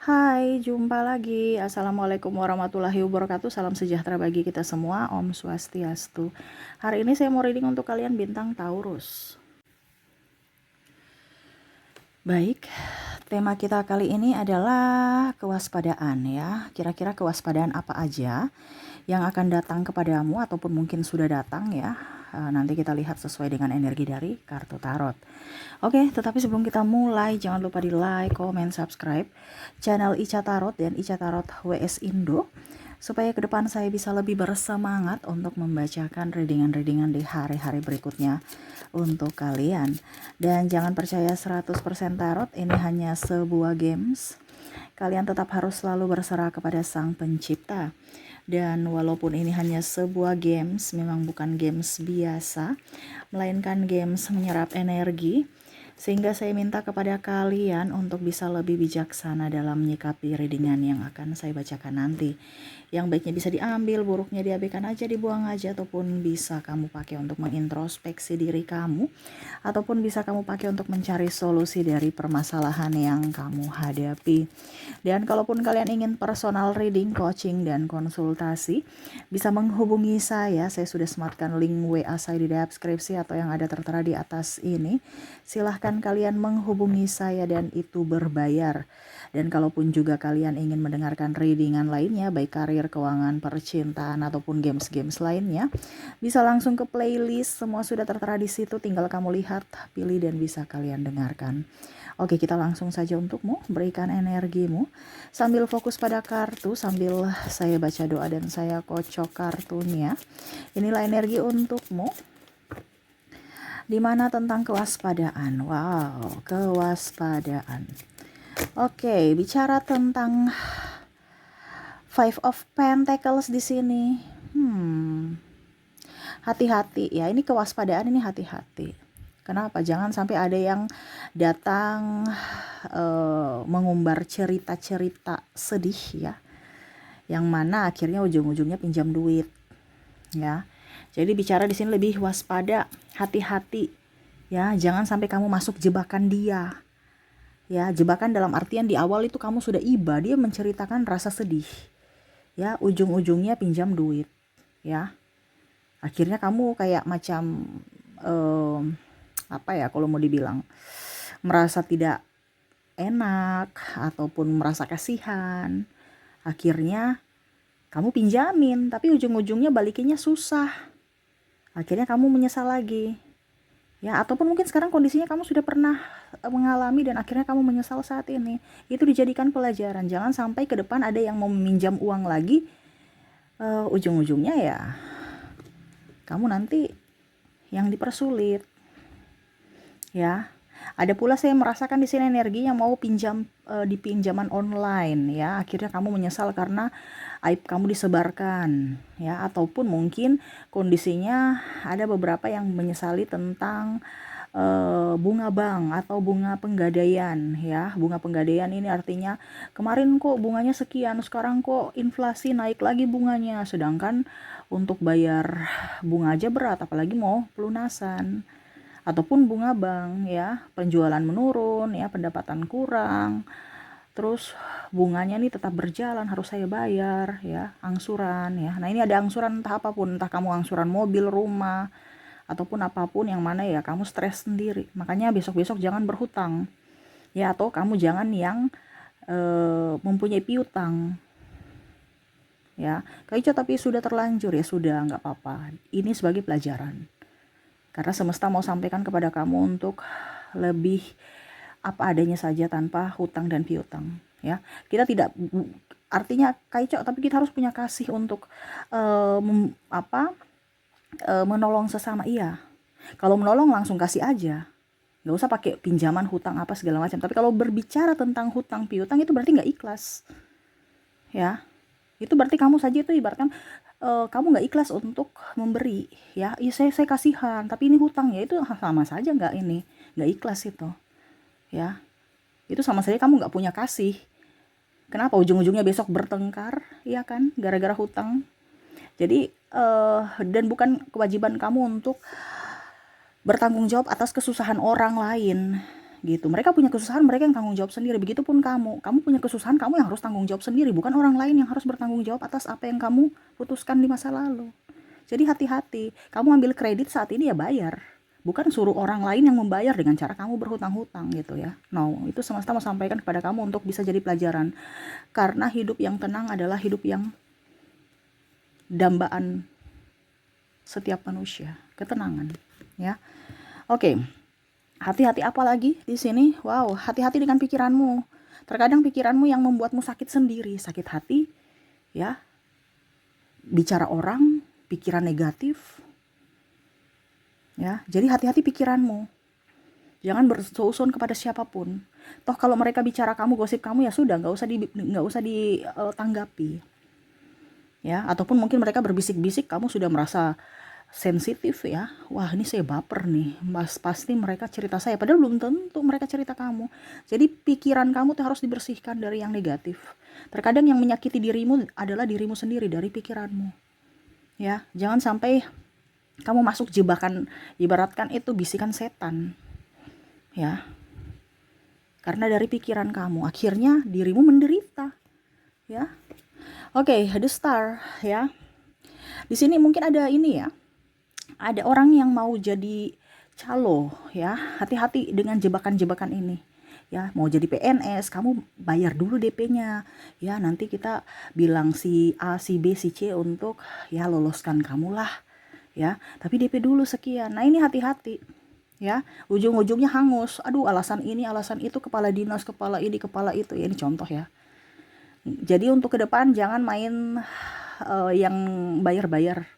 Hai, jumpa lagi. Assalamualaikum warahmatullahi wabarakatuh. Salam sejahtera bagi kita semua. Om Swastiastu. Hari ini saya mau reading untuk kalian bintang Taurus. Baik, tema kita kali ini adalah kewaspadaan ya. Kira-kira kewaspadaan apa aja yang akan datang kepadamu ataupun mungkin sudah datang ya. Nanti kita lihat sesuai dengan energi dari kartu tarot. Oke, tetapi sebelum kita mulai, jangan lupa di like, comment, subscribe channel Ica Tarot dan Ica Tarot WS Indo, supaya ke depan saya bisa lebih bersemangat untuk membacakan readingan-readingan di hari-hari berikutnya untuk kalian. Dan jangan percaya 100% tarot, ini hanya sebuah games. Kalian tetap harus selalu berserah kepada Sang Pencipta. Dan walaupun ini hanya sebuah games, memang bukan games biasa, melainkan games menyerap energi, sehingga saya minta kepada kalian untuk bisa lebih bijaksana dalam menyikapi readingan yang akan saya bacakan nanti. Yang baiknya bisa diambil, buruknya diabaikan aja, dibuang aja, ataupun bisa kamu pakai untuk mengintrospeksi diri kamu, ataupun bisa kamu pakai untuk mencari solusi dari permasalahan yang kamu hadapi. Dan kalaupun kalian ingin personal reading, coaching, dan konsultasi, bisa menghubungi saya. Saya sudah sematkan link WA saya di deskripsi atau yang ada tertera di atas ini. Silahkan kalian menghubungi saya dan itu berbayar. Dan kalaupun juga kalian ingin mendengarkan readingan lainnya, baik karir, keuangan, percintaan, ataupun games-games lainnya, bisa langsung ke playlist. Semua sudah tertera di situ, tinggal kamu lihat, pilih, dan bisa kalian dengarkan. Oke, kita langsung saja untukmu, berikan energimu sambil fokus pada kartu, sambil saya baca doa dan saya kocok kartunya. Inilah energi untukmu. Dimana tentang kewaspadaan. Wow, kewaspadaan. Oke, bicara tentang Five of Pentacles di sini. Hati-hati ya, ini kewaspadaan, ini hati-hati. Kenapa? Jangan sampai ada yang datang mengumbar cerita-cerita sedih ya, yang mana akhirnya ujung-ujungnya pinjam duit ya. Jadi bicara di sini lebih waspada, hati-hati ya, jangan sampai kamu masuk jebakan dia. Ya, jebakan dalam artian di awal itu kamu sudah iba, dia menceritakan rasa sedih. Ya, ujung-ujungnya pinjam duit. Ya. Akhirnya kamu kayak macam apa ya kalau mau dibilang, merasa tidak enak ataupun merasa kasihan. Akhirnya kamu pinjamin, tapi ujung-ujungnya balikinnya susah. Akhirnya kamu menyesal lagi. Ya, ataupun mungkin sekarang kondisinya kamu sudah pernah mengalami dan akhirnya kamu menyesal saat ini. Itu dijadikan pelajaran. Jangan sampai ke depan ada yang mau meminjam uang lagi, ujung-ujungnya ya kamu nanti yang dipersulit. Ya. Ada pula saya merasakan di sini energi yang mau pinjam di pinjaman online ya. Akhirnya kamu menyesal karena aib kamu disebarkan ya, ataupun mungkin kondisinya ada beberapa yang menyesali tentang bunga bank atau bunga penggadaian ya. Bunga penggadaian ini artinya kemarin kok bunganya sekian, sekarang kok inflasi naik lagi bunganya, sedangkan untuk bayar bunga aja berat, apalagi mau pelunasan. Ataupun bunga bank ya, penjualan menurun ya, pendapatan kurang, terus bunganya nih tetap berjalan, harus saya bayar ya, angsuran ya. Nah, ini ada angsuran entah apapun, entah kamu angsuran mobil, rumah, ataupun apapun yang mana ya kamu stres sendiri. Makanya besok-besok jangan berhutang ya, atau kamu jangan yang mempunyai piutang ya. Kaico tapi sudah terlanjur ya, sudah, nggak apa-apa, ini sebagai pelajaran. Karena semesta mau sampaikan kepada kamu untuk lebih apa adanya saja tanpa hutang dan piutang ya. Kita tidak artinya Kaico, tapi kita harus punya kasih untuk menolong sesama. Iya, kalau menolong langsung kasih aja, nggak usah pakai pinjaman, hutang, apa segala macam. Tapi kalau berbicara tentang hutang piutang itu berarti nggak ikhlas ya. Itu berarti kamu saja itu ibaratkan kamu nggak ikhlas untuk memberi ya. Iya, saya kasihan tapi ini hutang ya, itu sama saja nggak ikhlas itu ya. Itu sama saja kamu nggak punya kasih. Kenapa ujung-ujungnya besok bertengkar ya kan, gara-gara hutang. Jadi dan bukan kewajiban kamu untuk bertanggung jawab atas kesusahan orang lain gitu. Mereka punya kesusahan, mereka yang tanggung jawab sendiri. Begitupun kamu punya kesusahan, kamu yang harus tanggung jawab sendiri, bukan orang lain yang harus bertanggung jawab atas apa yang kamu putuskan di masa lalu. Jadi hati-hati, kamu ambil kredit saat ini ya bayar, bukan suruh orang lain yang membayar dengan cara kamu berhutang-hutang gitu ya. No, itu semesta mau sampaikan kepada kamu untuk bisa jadi pelajaran. Karena hidup yang tenang adalah hidup yang dambaan setiap manusia, ketenangan ya. Oke. Hati-hati apa lagi di sini? Wow, hati-hati dengan pikiranmu. Terkadang pikiranmu yang membuatmu sakit sendiri, sakit hati ya. Bicara orang, pikiran negatif. Ya, jadi hati-hati pikiranmu. Jangan bersusun kepada siapapun. Toh kalau mereka bicara kamu, gosip kamu, ya sudah, nggak usah ditanggapi. Ya, ataupun mungkin mereka berbisik-bisik, kamu sudah merasa sensitif ya. Wah, ini saya baper nih. Pasti mereka cerita saya, padahal belum tentu mereka cerita kamu. Jadi pikiran kamu tuh harus dibersihkan dari yang negatif. Terkadang yang menyakiti dirimu adalah dirimu sendiri, dari pikiranmu. Ya, jangan sampai kamu masuk jebakan, ibaratkan itu bisikan setan. Ya. Karena dari pikiran kamu, akhirnya dirimu menderita. Ya. Oke, the star ya. Di sini mungkin ada ini ya. Ada orang yang mau jadi calo ya, hati-hati dengan jebakan-jebakan ini ya. Mau jadi PNS, kamu bayar dulu DP-nya ya, nanti kita bilang si A, si B, si C untuk ya loloskan kamu lah ya, tapi DP dulu sekian. Nah ini hati-hati ya, ujung-ujungnya hangus. Aduh, alasan ini, alasan itu, kepala dinas, kepala ini, kepala itu ya. Ini contoh ya. Jadi untuk ke depan jangan main yang bayar-bayar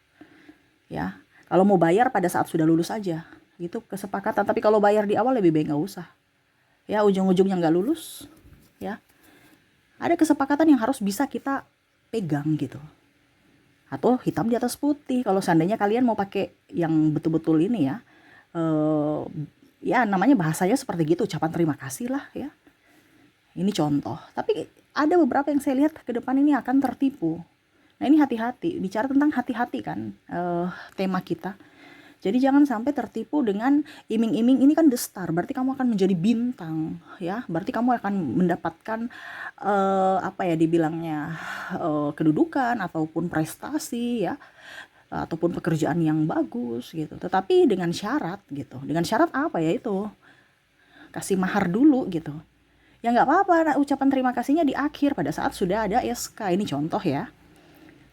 ya. Kalau mau bayar pada saat sudah lulus aja, itu kesepakatan. Tapi kalau bayar di awal lebih baik nggak usah. Ya, ujung-ujungnya nggak lulus, ya. Ada kesepakatan yang harus bisa kita pegang gitu. Atau hitam di atas putih. Kalau seandainya kalian mau pakai yang betul-betul ini ya, ya namanya bahasanya seperti gitu, ucapan terima kasih lah ya. Ini contoh. Tapi ada beberapa yang saya lihat ke depan ini akan tertipu. Nah ini hati-hati, bicara tentang hati-hati kan tema kita. Jadi jangan sampai tertipu dengan iming-iming. Ini kan the star, berarti kamu akan menjadi bintang ya. Berarti kamu akan mendapatkan apa ya dibilangnya, kedudukan ataupun prestasi ya, ataupun pekerjaan yang bagus gitu. Tetapi dengan syarat gitu. Dengan syarat apa ya itu? Kasih mahar dulu gitu. Ya nggak apa-apa, ucapan terima kasihnya di akhir pada saat sudah ada SK. Ini contoh ya.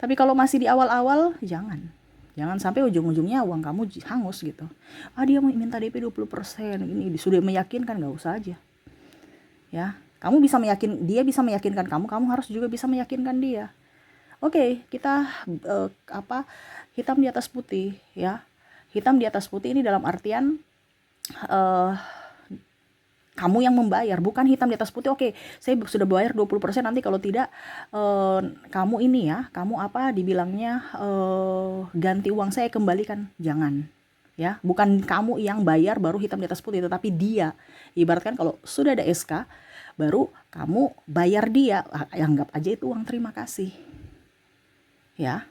Tapi kalau masih di awal-awal, jangan sampai ujung-ujungnya uang kamu hangus gitu. Dia mau minta DP 20%, ini sudah meyakinkan, nggak usah aja. Ya, kamu bisa dia bisa meyakinkan kamu harus juga bisa meyakinkan dia. Oke, kita hitam di atas putih ya. Hitam di atas putih ini dalam artian kamu yang membayar, bukan hitam di atas putih. Oke, saya sudah bayar 20%, nanti kalau tidak kamu ini ya, kamu dibilangnya ganti uang saya, kembalikan. Jangan ya, bukan kamu yang bayar baru hitam di atas putih, tetapi dia. Ibaratkan kalau sudah ada SK baru kamu bayar dia, anggap aja itu uang terima kasih ya.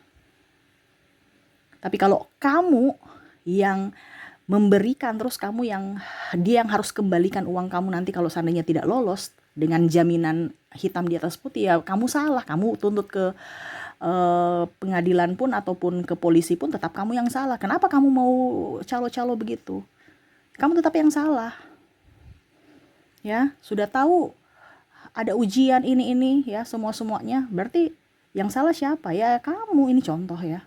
Tapi kalau kamu yang memberikan terus dia yang harus kembalikan uang kamu nanti kalau seandainya tidak lolos dengan jaminan hitam di atas putih, ya kamu salah. Kamu tuntut ke pengadilan pun ataupun ke polisi pun tetap kamu yang salah. Kenapa kamu mau calo-calo begitu? Kamu tetap yang salah ya. Sudah tahu ada ujian ini ya, semuanya berarti yang salah siapa? Ya kamu. Ini contoh ya.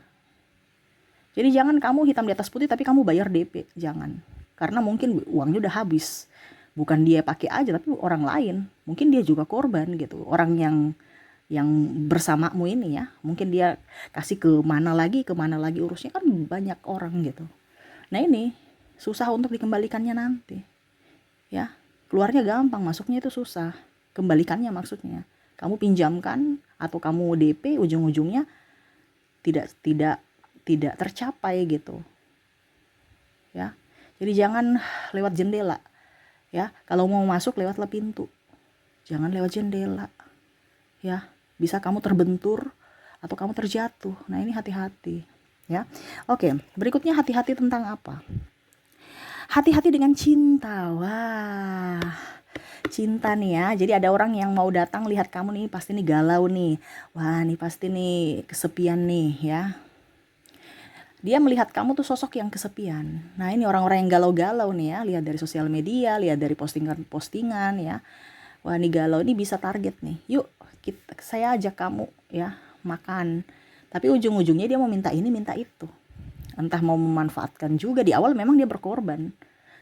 Jadi jangan kamu hitam di atas putih tapi kamu bayar DP, jangan. Karena mungkin uangnya udah habis. Bukan dia pakai aja, tapi orang lain. Mungkin dia juga korban gitu. Orang yang bersamamu ini ya. Mungkin dia kasih ke mana lagi urusnya kan banyak orang gitu. Nah ini susah untuk dikembalikannya nanti. Ya, keluarnya gampang, masuknya itu susah. Kembalikannya maksudnya. Kamu pinjamkan atau kamu DP, ujung-ujungnya tidak tercapai gitu ya. Jadi jangan lewat jendela ya, kalau mau masuk lewatlah pintu, jangan lewat jendela ya, bisa kamu terbentur atau kamu terjatuh. Nah ini hati-hati ya. Oke, berikutnya hati-hati tentang apa? Hati-hati dengan cinta. Wah, cinta nih ya. Jadi ada orang yang mau datang lihat kamu nih, pasti nih galau nih. Wah, nih pasti nih kesepian nih ya. Dia melihat kamu tuh sosok yang kesepian. Nah, ini orang-orang yang galau-galau nih ya, lihat dari sosial media, lihat dari postingan-postingan ya. Wah, ini galau, ini bisa target nih. Yuk, saya ajak kamu ya makan. Tapi ujung-ujungnya dia mau minta ini, minta itu. Entah mau memanfaatkan juga, di awal memang dia berkorban.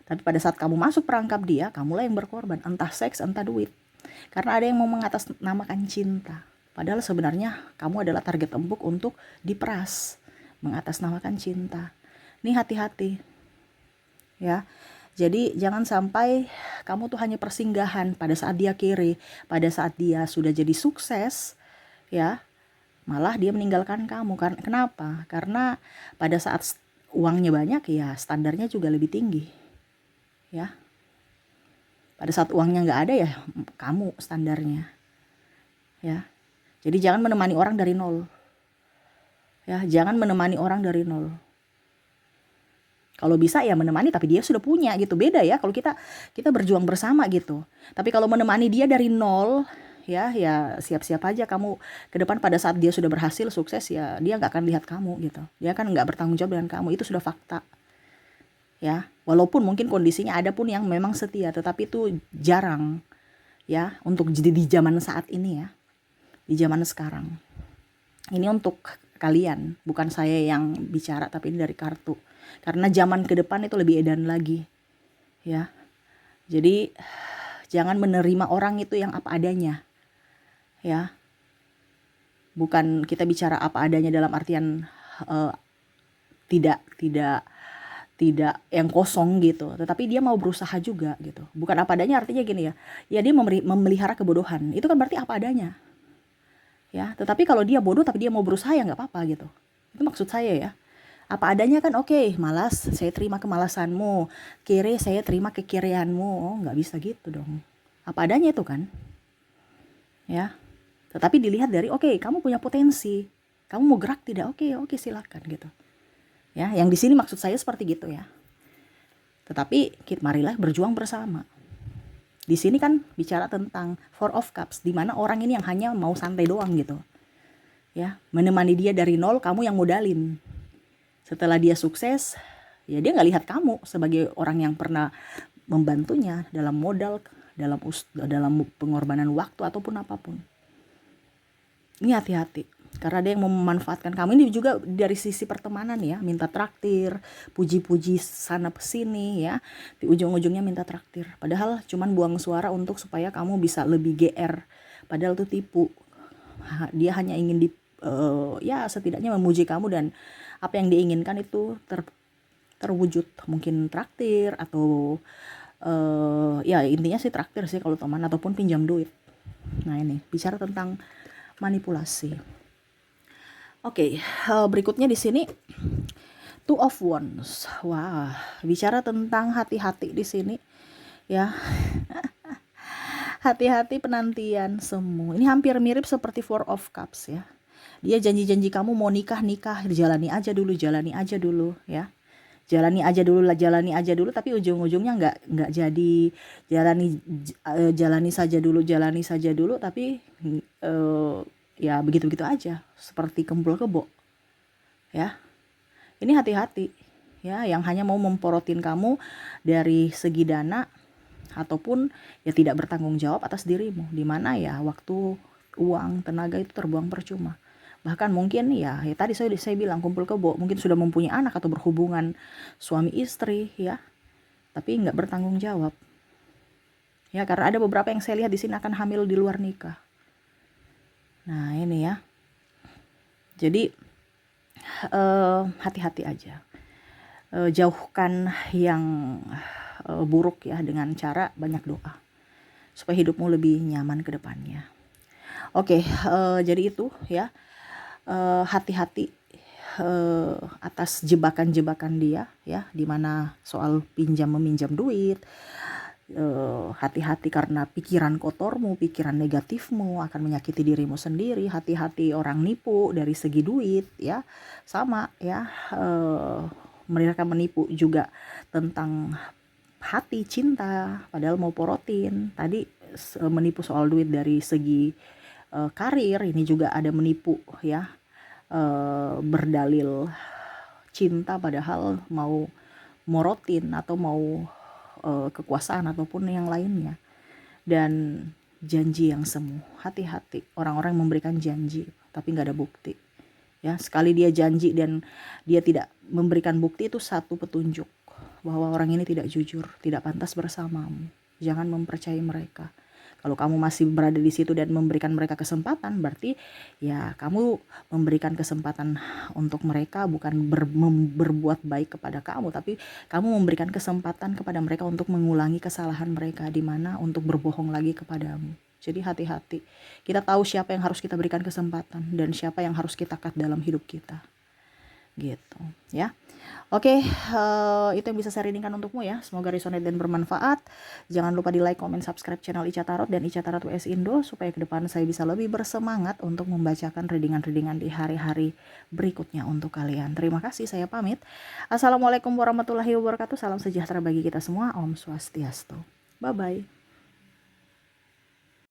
Tapi pada saat kamu masuk perangkap dia, kamulah yang berkorban. Entah seks, entah duit. Karena ada yang mau mengatasnamakan cinta. Padahal sebenarnya kamu adalah target empuk untuk diperas. Mengatasnamakan cinta. Ini hati-hati. Ya. Jadi jangan sampai kamu tuh hanya persinggahan pada saat dia kere, pada saat dia sudah jadi sukses, ya. Malah dia meninggalkan kamu. Kenapa? Karena pada saat uangnya banyak ya standarnya juga lebih tinggi. Ya. Pada saat uangnya nggak ada ya kamu standarnya. Ya. Jadi jangan menemani orang dari nol. Ya, jangan menemani orang dari nol. Kalau bisa ya menemani tapi dia sudah punya gitu. Beda ya kalau kita berjuang bersama gitu. Tapi kalau menemani dia dari nol, ya siap-siap aja kamu ke depan pada saat dia sudah berhasil sukses ya dia nggak akan lihat kamu gitu. Dia kan nggak bertanggung jawab dengan kamu, itu sudah fakta. Ya, walaupun mungkin kondisinya ada pun yang memang setia, tetapi itu jarang ya untuk jadi di zaman saat ini ya. Di zaman sekarang. Ini untuk kalian, bukan saya yang bicara tapi ini dari kartu. Karena zaman ke depan itu lebih edan lagi. Ya. Jadi jangan menerima orang itu yang apa adanya. Ya. Bukan kita bicara apa adanya dalam artian tidak yang kosong gitu, tetapi dia mau berusaha juga gitu. Bukan apa adanya artinya gini ya. Ya dia memelihara kebodohan. Itu kan berarti apa adanya. Ya, tetapi kalau dia bodoh tapi dia mau berusaha ya nggak apa-apa gitu. Itu maksud saya ya. Apa adanya kan oke, malas saya terima kemalasanmu, kere saya terima kekireanmu. Oh, nggak bisa gitu dong. Apa adanya itu kan. Ya. Tetapi dilihat dari oke, kamu punya potensi. Kamu mau gerak tidak? Oke silakan gitu. Ya, yang di sini maksud saya seperti gitu ya. Tetapi marilah berjuang bersama. Di sini kan bicara tentang Four of Cups, di mana orang ini yang hanya mau santai doang gitu. Ya, menemani dia dari nol, kamu yang modalin. Setelah dia sukses, ya dia nggak lihat kamu sebagai orang yang pernah membantunya dalam modal, dalam pengorbanan waktu ataupun apapun. Ini hati-hati. Karena ada yang mau memanfaatkan kamu. Ini juga dari sisi pertemanan ya, minta traktir, puji-puji sana sini ya, di ujung-ujungnya minta traktir. Padahal cuman buang suara untuk supaya kamu bisa lebih GR. Padahal itu tipu. Dia hanya ingin ya setidaknya memuji kamu dan apa yang diinginkan itu terwujud. Mungkin traktir atau ya intinya sih traktir sih kalau teman, ataupun pinjam duit. Nah ini bicara tentang manipulasi. Oke, berikutnya di sini Two of Wands. Wah, bicara tentang hati-hati di sini ya. Hati-hati penantian semu. Ini hampir mirip seperti Four of Cups ya. Dia janji-janji kamu mau nikah, jalani aja dulu ya. Jalani aja dulu tapi ujung-ujungnya nggak jadi. Jalani saja dulu tapi ya begitu-begitu aja, seperti kempul kebo. Ya. Ini hati-hati ya, yang hanya mau memporotin kamu dari segi dana ataupun ya tidak bertanggung jawab atas dirimu, di mana ya waktu, uang, tenaga itu terbuang percuma. Bahkan mungkin ya tadi saya bilang kumpul kebo, mungkin sudah mempunyai anak atau berhubungan suami istri ya, tapi nggak bertanggung jawab. Ya, karena ada beberapa yang saya lihat di sini akan hamil di luar nikah. Nah ini ya, jadi hati-hati aja, jauhkan yang buruk ya dengan cara banyak doa supaya hidupmu lebih nyaman ke depannya. Oke, jadi itu ya, hati-hati atas jebakan-jebakan dia ya, dimana soal pinjam meminjam duit. Hati-hati karena pikiran kotormu, pikiran negatifmu akan menyakiti dirimu sendiri. Hati-hati orang nipu dari segi duit ya, sama ya, mereka menipu juga tentang hati, cinta, padahal mau porotin. Tadi menipu soal duit dari segi karir, ini juga ada menipu ya, berdalil cinta padahal mau morotin atau mau kekuasaan ataupun yang lainnya. Dan janji yang semu, hati-hati orang-orang memberikan janji tapi nggak ada bukti ya. Sekali dia janji dan dia tidak memberikan bukti, itu satu petunjuk bahwa orang ini tidak jujur, tidak pantas bersamamu. Jangan mempercayai mereka. Kalau kamu masih berada di situ dan memberikan mereka kesempatan, berarti ya kamu memberikan kesempatan untuk mereka bukan berbuat baik kepada kamu, tapi kamu memberikan kesempatan kepada mereka untuk mengulangi kesalahan mereka, di mana untuk berbohong lagi kepadamu. Jadi hati-hati. Kita tahu siapa yang harus kita berikan kesempatan dan siapa yang harus kita cut dalam hidup kita. Gitu ya. Oke, itu yang bisa saya readingkan untukmu ya. Semoga resonate dan bermanfaat. Jangan lupa di like, comment, subscribe channel Ica Tarot dan Ica Tarot WS Indo, supaya ke depan saya bisa lebih bersemangat untuk membacakan readingan-readingan di hari-hari berikutnya untuk kalian. Terima kasih, saya pamit. Assalamualaikum warahmatullahi wabarakatuh. Salam sejahtera bagi kita semua. Om Swastiastu. Bye-bye.